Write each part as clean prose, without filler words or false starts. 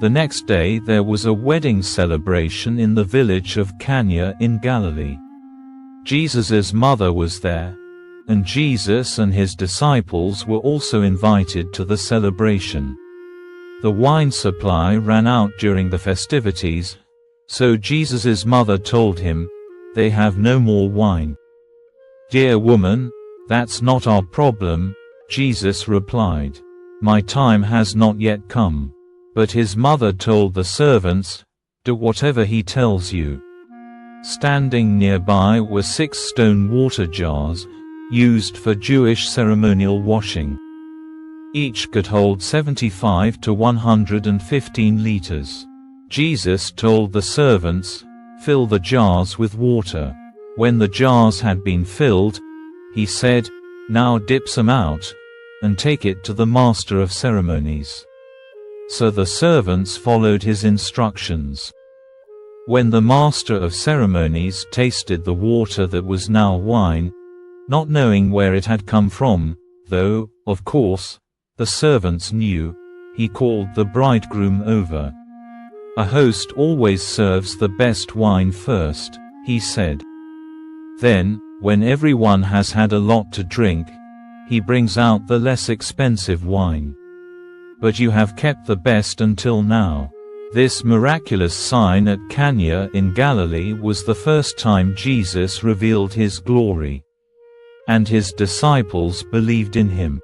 The next day there was a wedding celebration in the village of Cana in Galilee. Jesus' mother was there, and Jesus and his disciples were also invited to the celebration. The wine supply ran out during the festivities, so Jesus' mother told him, "They have no more wine." "Dear woman, that's not our problem," Jesus replied. "My time has not yet come." But his mother told the servants, "Do whatever he tells you." Standing nearby were 6 stone water jars, used for Jewish ceremonial washing. Each could hold 75 to 115 liters. Jesus told the servants, "Fill the jars with water." When the jars had been filled, he said, "Now dip some out, and take it to the master of ceremonies." So the servants followed his instructions. When the master of ceremonies tasted the water that was now wine, not knowing where it had come from, though, of course, the servants knew, he called the bridegroom over. "A host always serves the best wine first," he said. "Then, when everyone has had a lot to drink, he brings out the less expensive wine. But you have kept the best until now." This miraculous sign at Cana in Galilee was the first time Jesus revealed his glory. And his disciples believed in him.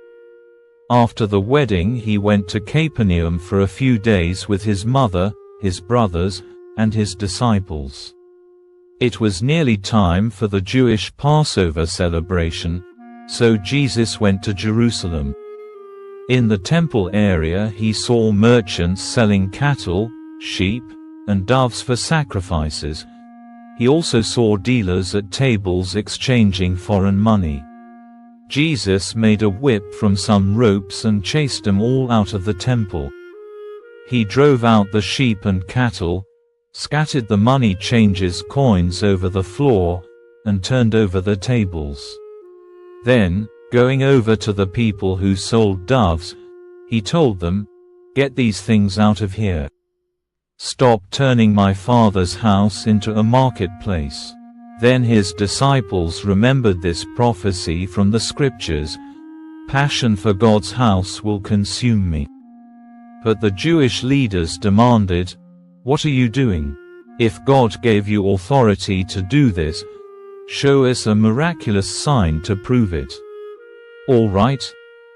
After the wedding he went to Capernaum for a few days with his mother, his brothers, and his disciples. It was nearly time for the Jewish Passover celebration, so Jesus went to Jerusalem. In the temple area he saw merchants selling cattle, sheep, and doves for sacrifices. He also saw dealers at tables exchanging foreign money. Jesus made a whip from some ropes and chased them all out of the temple. He drove out the sheep and cattle, scattered the money changers' coins over the floor, and turned over the tables. Then, going over to the people who sold doves, he told them, "Get these things out of here. Stop turning my Father's house into a marketplace." Then his disciples remembered this prophecy from the scriptures, "Passion for God's house will consume me." But the Jewish leaders demanded, "What are you doing? If God gave you authority to do this, show us a miraculous sign to prove it." "All right,"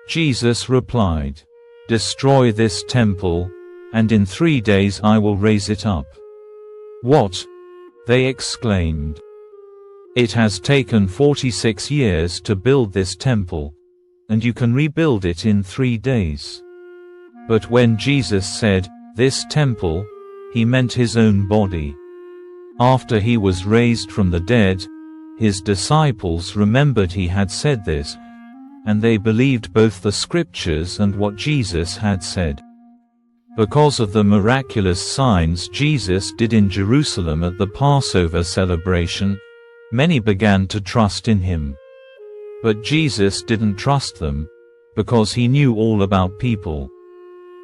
Jesus replied. "Destroy this temple, and in 3 days I will raise it up." "What?" they exclaimed. "It has taken 46 years to build this temple, and you can rebuild it in 3 days." But when Jesus said, "this temple," he meant his own body. After he was raised from the dead, his disciples remembered he had said this, and they believed both the scriptures and what Jesus had said. Because of the miraculous signs Jesus did in Jerusalem at the Passover celebration, many began to trust in him. But Jesus didn't trust them, because he knew all about people.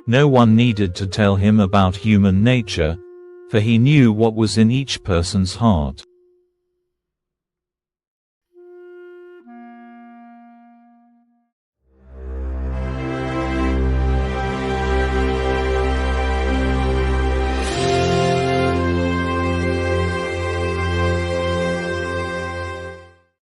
No one needed to tell him about human nature, for he knew what was in each person's heart.